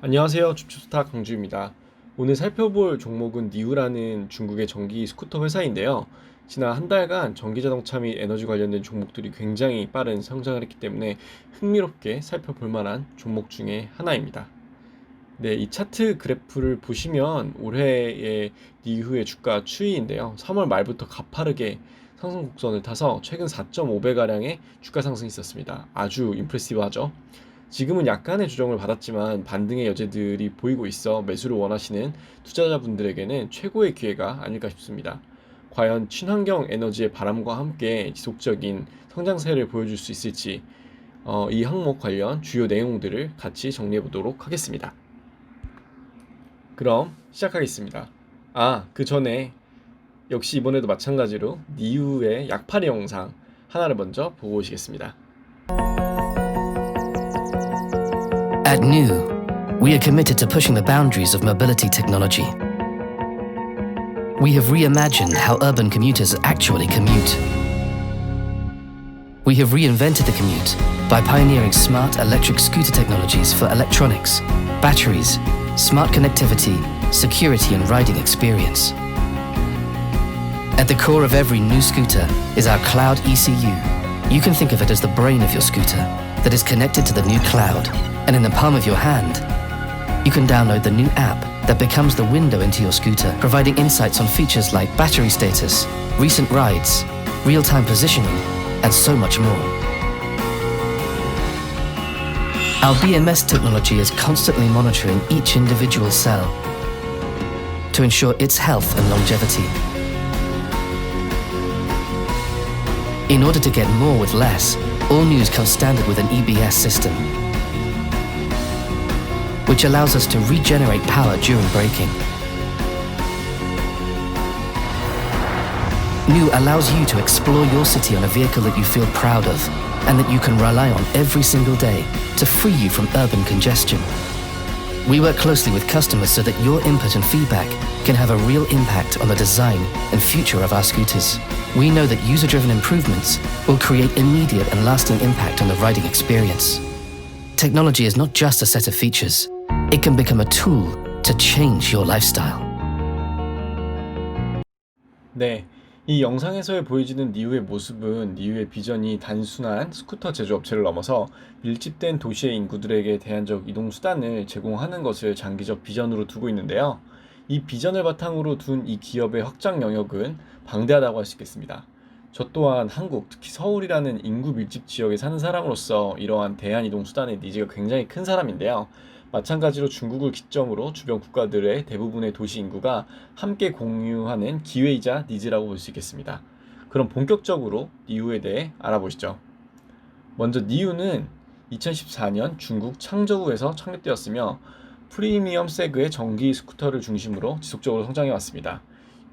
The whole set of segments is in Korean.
안녕하세요. 줍줍스타 강주입니다. 오늘 살펴볼 종목은 니우라는 중국의 전기 스쿠터 회사인데요. 지난 한 달간 전기자동차 및 에너지 관련된 종목들이 굉장히 빠른 성장을 했기 때문에 흥미롭게 살펴볼 만한 종목 중에 하나입니다. 네, 이 차트 그래프를 보시면 올해의 니후의 주가 추이인데요. 3월 말부터 가파르게 상승 곡선을 타서 최근 4.5배가량의 주가 상승이 있었습니다. 아주 임프레시브하죠. 지금은 약간의 조정을 받았지만 반등의 여지들이 보이고 있어 매수를 원하시는 투자자분들에게는 최고의 기회가 아닐까 싶습니다. 과연 친환경 에너지의 바람과 함께 지속적인 성장세를 보여줄 수 있을지 이 항목 관련 주요 내용들을 같이 정리해 보도록 하겠습니다. 그럼 시작하겠습니다. 그 전에 역시 이번에도 마찬가지로 니우의 약팔이 영상 하나를 먼저 보고 오시겠습니다. At New, we are committed to pushing the boundaries of mobility technology. We have reimagined how urban commuters actually commute. We have reinvented the commute by pioneering smart electric scooter technologies for electronics, batteries, smart connectivity, security and riding experience. At the core of every new scooter is our cloud ECU. You can think of it as the brain of your scooter that is connected to the new cloud. And in the palm of your hand, you can download the new app that becomes the window into your scooter, providing insights on features like battery status, recent rides, real-time positioning, and so much more. Our BMS technology is constantly monitoring each individual cell to ensure its health and longevity. In order to get more with less, all News comes standard with an EBS system, which allows us to regenerate power during braking. New allows you to explore your city on a vehicle that you feel proud of and that you can rely on every single day to free you from urban congestion. We work closely with customers so that your input and feedback can have a real impact on the design and future of our scooters. We know that user-driven improvements will create immediate and lasting impact on the riding experience. Technology is not just a set of features. It can become a tool to change your lifestyle. 네, 이 영상에서 보여지는 니우의 모습은 니우의 비전이 단순한 스쿠터 제조업체를 넘어서 밀집된 도시의 인구들에게 대안적 이동 수단을 제공하는 것을 장기적 비전으로 두고 있는데요. 이 비전을 바탕으로 둔 이 기업의 확장 영역은 방대하다고 할 수 있겠습니다. 저 또한 한국, 특히 서울이라는 인구 밀집 지역에 사는 사람으로서 이러한 대안 이동 수단의 니즈가 굉장히 큰 사람인데요. 마찬가지로 중국을 기점으로 주변 국가들의 대부분의 도시 인구가 함께 공유하는 기회이자 니즈라고 볼 수 있겠습니다. 그럼 본격적으로 니우에 대해 알아보시죠. 먼저 니우는 2014년 중국 창저우에서 창립되었으며 프리미엄 세그의 전기 스쿠터를 중심으로 지속적으로 성장해 왔습니다.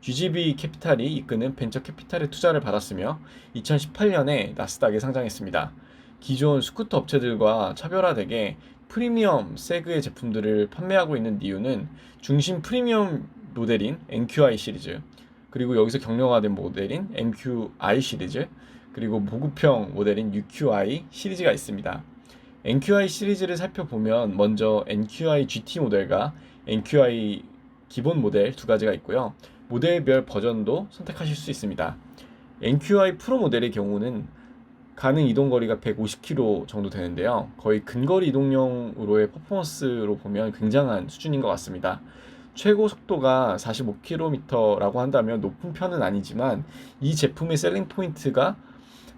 GGB 캐피탈이 이끄는 벤처 캐피탈의 투자를 받았으며 2018년에 나스닥에 상장했습니다. 기존 스쿠터 업체들과 차별화되게 프리미엄 세그의 제품들을 판매하고 있는 니우는 중심 프리미엄 모델인 NQi 시리즈, 그리고 여기서 경량화된 모델인 MQi 시리즈, 그리고 보급형 모델인 UQi 시리즈가 있습니다. NQi 시리즈를 살펴보면 먼저 NQi GT 모델과 NQi 기본 모델 두 가지가 있고요. 모델별 버전도 선택하실 수 있습니다. NQi 프로 모델의 경우는 가능 이동거리가 150km 정도 되는데요. 거의 근거리 이동용으로의 퍼포먼스로 보면 굉장한 수준인 것 같습니다. 최고 속도가 45km라고 한다면 높은 편은 아니지만 이 제품의 셀링 포인트가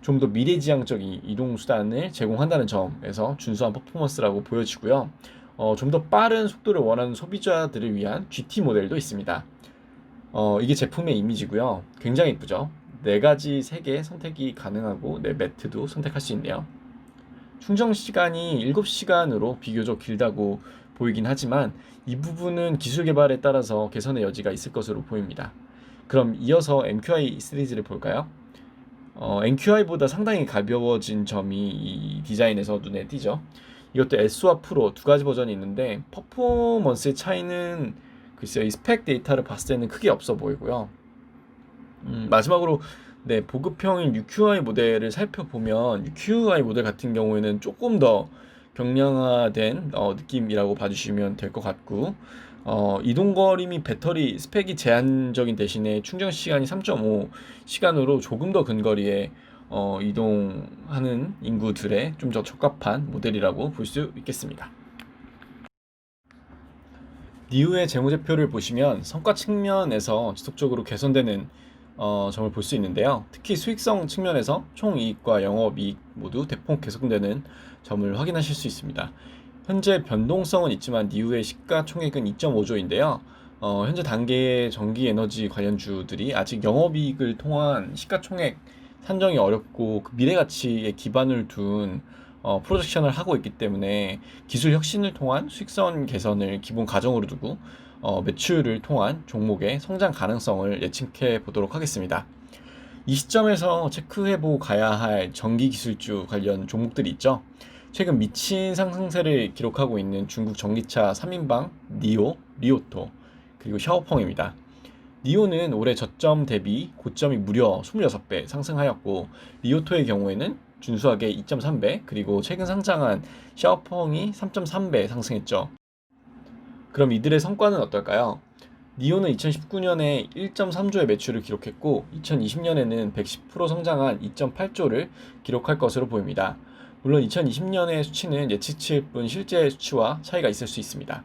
좀 더 미래지향적인 이동수단을 제공한다는 점에서 준수한 퍼포먼스라고 보여지고요. 좀 더 빠른 속도를 원하는 소비자들을 위한 GT 모델도 있습니다. 이게 제품의 이미지고요. 굉장히 예쁘죠? 4가지 색의 선택이 가능하고 매트도 선택할 수 있네요. 충전 시간이 7시간으로 비교적 길다고 보이긴 하지만 이 부분은 기술 개발에 따라서 개선의 여지가 있을 것으로 보입니다. 그럼 이어서 MQi 시리즈를 볼까요? NQi보다 상당히 가벼워진 점이 이 디자인에서 눈에 띄죠. 이것도 S와 프로 두 가지 버전이 있는데 퍼포먼스의 차이는 글쎄요, 이 스펙 데이터를 봤을 때는 크게 없어 보이고요. 마지막으로 보급형인 UQi 모델을 살펴보면 UQi 모델 같은 경우에는 조금 더 경량화된 느낌이라고 봐주시면 될 것 같고, 이동거리 및 배터리 스펙이 제한적인 대신에 충전 시간이 3.5 시간으로 조금 더 근거리에 이동하는 인구들의 좀 더 적합한 모델이라고 볼 수 있겠습니다. 니우의 재무제표를 보시면 성과 측면에서 지속적으로 개선되는 점을 볼 수 있는데요. 특히 수익성 측면에서 총이익과 영업이익 모두 대폭 개선되는 점을 확인하실 수 있습니다. 현재 변동성은 있지만 니우의 시가총액은 2.5조인데요. 현재 단계의 전기에너지 관련주들이 아직 영업이익을 통한 시가총액 산정이 어렵고 그 미래가치에 기반을 둔 프로젝션을 하고 있기 때문에 기술 혁신을 통한 수익성 개선을 기본 가정으로 두고 매출을 통한 종목의 성장 가능성을 예측해 보도록 하겠습니다. 이 시점에서 체크해보고 가야 할 전기기술주 관련 종목들이 있죠. 최근 미친 상승세를 기록하고 있는 중국 전기차 3인방 니오, 리오토, 그리고 샤오펑입니다. 니오는 올해 저점 대비 고점이 무려 26배 상승하였고, 리오토의 경우에는 준수하게 2.3배, 그리고 최근 상장한 샤오펑이 3.3배 상승했죠. 그럼 이들의 성과는 어떨까요? 니오는 2019년에 1.3조의 매출을 기록했고 2020년에는 110% 성장한 2.8조를 기록할 것으로 보입니다. 물론 2020년의 수치는 예측치일 뿐 실제 수치와 차이가 있을 수 있습니다.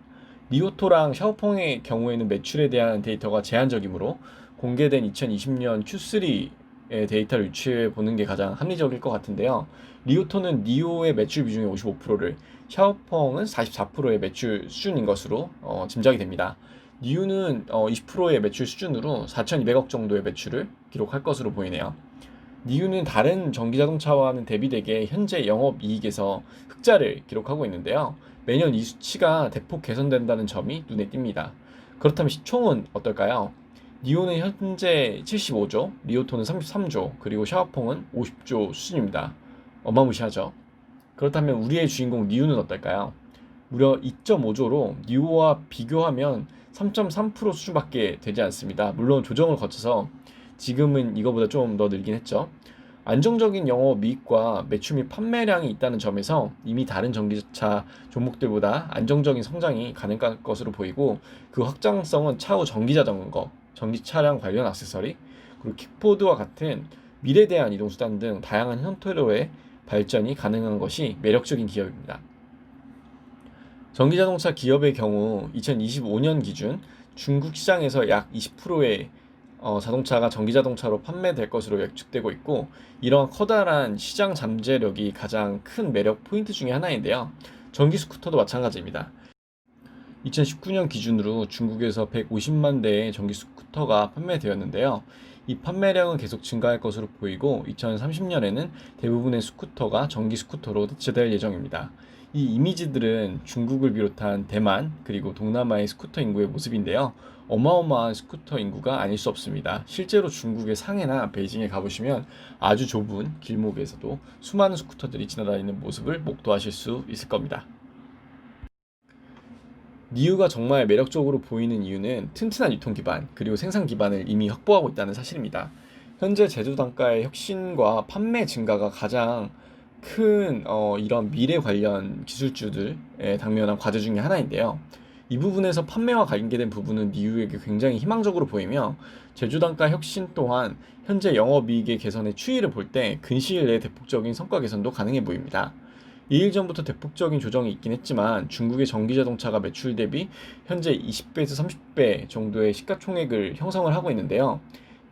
니오토랑 샤오펑의 경우에는 매출에 대한 데이터가 제한적이므로 공개된 2020년 Q3의 데이터를 유추해 보는 게 가장 합리적일 것 같은데요. 리오토는 니오의 매출 비중의 55%를, 샤오펑은 44%의 매출 수준인 것으로 짐작이 됩니다. 니오는 20%의 매출 수준으로 4,200억 정도의 매출을 기록할 것으로 보이네요. 니오는 다른 전기자동차와는 대비되게 현재 영업이익에서 흑자를 기록하고 있는데요. 매년 이 수치가 대폭 개선된다는 점이 눈에 띕니다. 그렇다면 시총은 어떨까요? 니오는 현재 75조, 리오토는 33조, 그리고 샤오펑은 50조 수준입니다. 어마무시하죠. 그렇다면 우리의 주인공 니오는 어떨까요? 무려 2.5조로 니오와 비교하면 3.3% 수준밖에 되지 않습니다. 물론 조정을 거쳐서 지금은 이거보다 좀 더 늘긴 했죠. 안정적인 영업이익과 매출 및 판매량이 있다는 점에서 이미 다른 전기차 종목들보다 안정적인 성장이 가능할 것으로 보이고, 그 확장성은 차후 전기자전거, 전기차량 관련 액세서리, 그리고 킥보드와 같은 미래대한 이동수단 등 다양한 형태로의 발전이 가능한 것이 매력적인 기업입니다. 전기자동차 기업의 경우 2025년 기준 중국 시장에서 약 20%의 자동차가 전기자동차로 판매될 것으로 예측되고 있고, 이러한 커다란 시장 잠재력이 가장 큰 매력 포인트 중에 하나인데요. 전기 스쿠터도 마찬가지입니다. 2019년 기준으로 중국에서 150만 대의 전기 스쿠터가 판매되었는데요. 이 판매량은 계속 증가할 것으로 보이고 2030년에는 대부분의 스쿠터가 전기 스쿠터로 대체될 예정입니다. 이 이미지들은 중국을 비롯한 대만 그리고 동남아의 스쿠터 인구의 모습인데요. 어마어마한 스쿠터 인구가 아닐 수 없습니다. 실제로 중국의 상해나 베이징에 가보시면 아주 좁은 길목에서도 수많은 스쿠터들이 지나다니는 모습을 목도하실 수 있을 겁니다. 니우가 정말 매력적으로 보이는 이유는 튼튼한 유통 기반 그리고 생산 기반을 이미 확보하고 있다는 사실입니다. 현재 제조 단가의 혁신과 판매 증가가 가장 큰 이런 미래 관련 기술주들에 당면한 과제 중에 하나인데요. 이 부분에서 판매와 관계된 부분은 니우에게 굉장히 희망적으로 보이며, 제조 단가 혁신 또한 현재 영업이익의 개선의 추이를 볼 때 근시일 내에 대폭적인 성과 개선도 가능해 보입니다. 2일 전부터 대폭적인 조정이 있긴 했지만 중국의 전기자동차가 매출 대비 현재 20배에서 30배 정도의 시가총액을 형성을 하고 있는데요.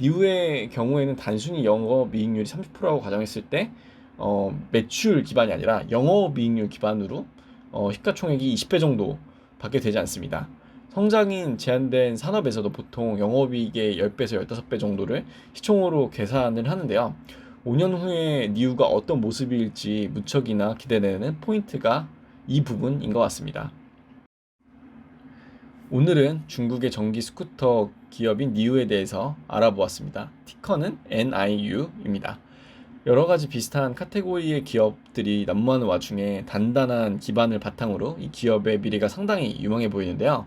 니우의 경우에는 단순히 영업이익률이 30%라고 가정했을 때 매출 기반이 아니라 영업이익률 기반으로 시가총액이 20배 정도 밖에 되지 않습니다. 성장인 제한된 산업에서도 보통 영업이익의 10배에서 15배 정도를 시총으로 계산을 하는데요. 5년 후에 니우가 어떤 모습일지 무척이나 기대되는 포인트가 이 부분인 것 같습니다. 오늘은 중국의 전기 스쿠터 기업인 니우에 대해서 알아보았습니다. 티커는 NIU입니다. 여러 가지 비슷한 카테고리의 기업들이 난무하는 와중에 단단한 기반을 바탕으로 이 기업의 미래가 상당히 유망해 보이는데요.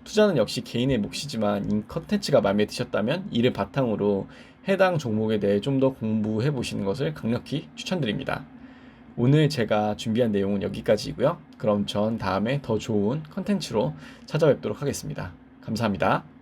투자는 역시 개인의 몫이지만 이 컨텐츠가 마음에 드셨다면 이를 바탕으로 해당 종목에 대해 좀 더 공부해 보시는 것을 강력히 추천드립니다. 오늘 제가 준비한 내용은 여기까지이고요. 그럼 전 다음에 더 좋은 컨텐츠로 찾아뵙도록 하겠습니다. 감사합니다.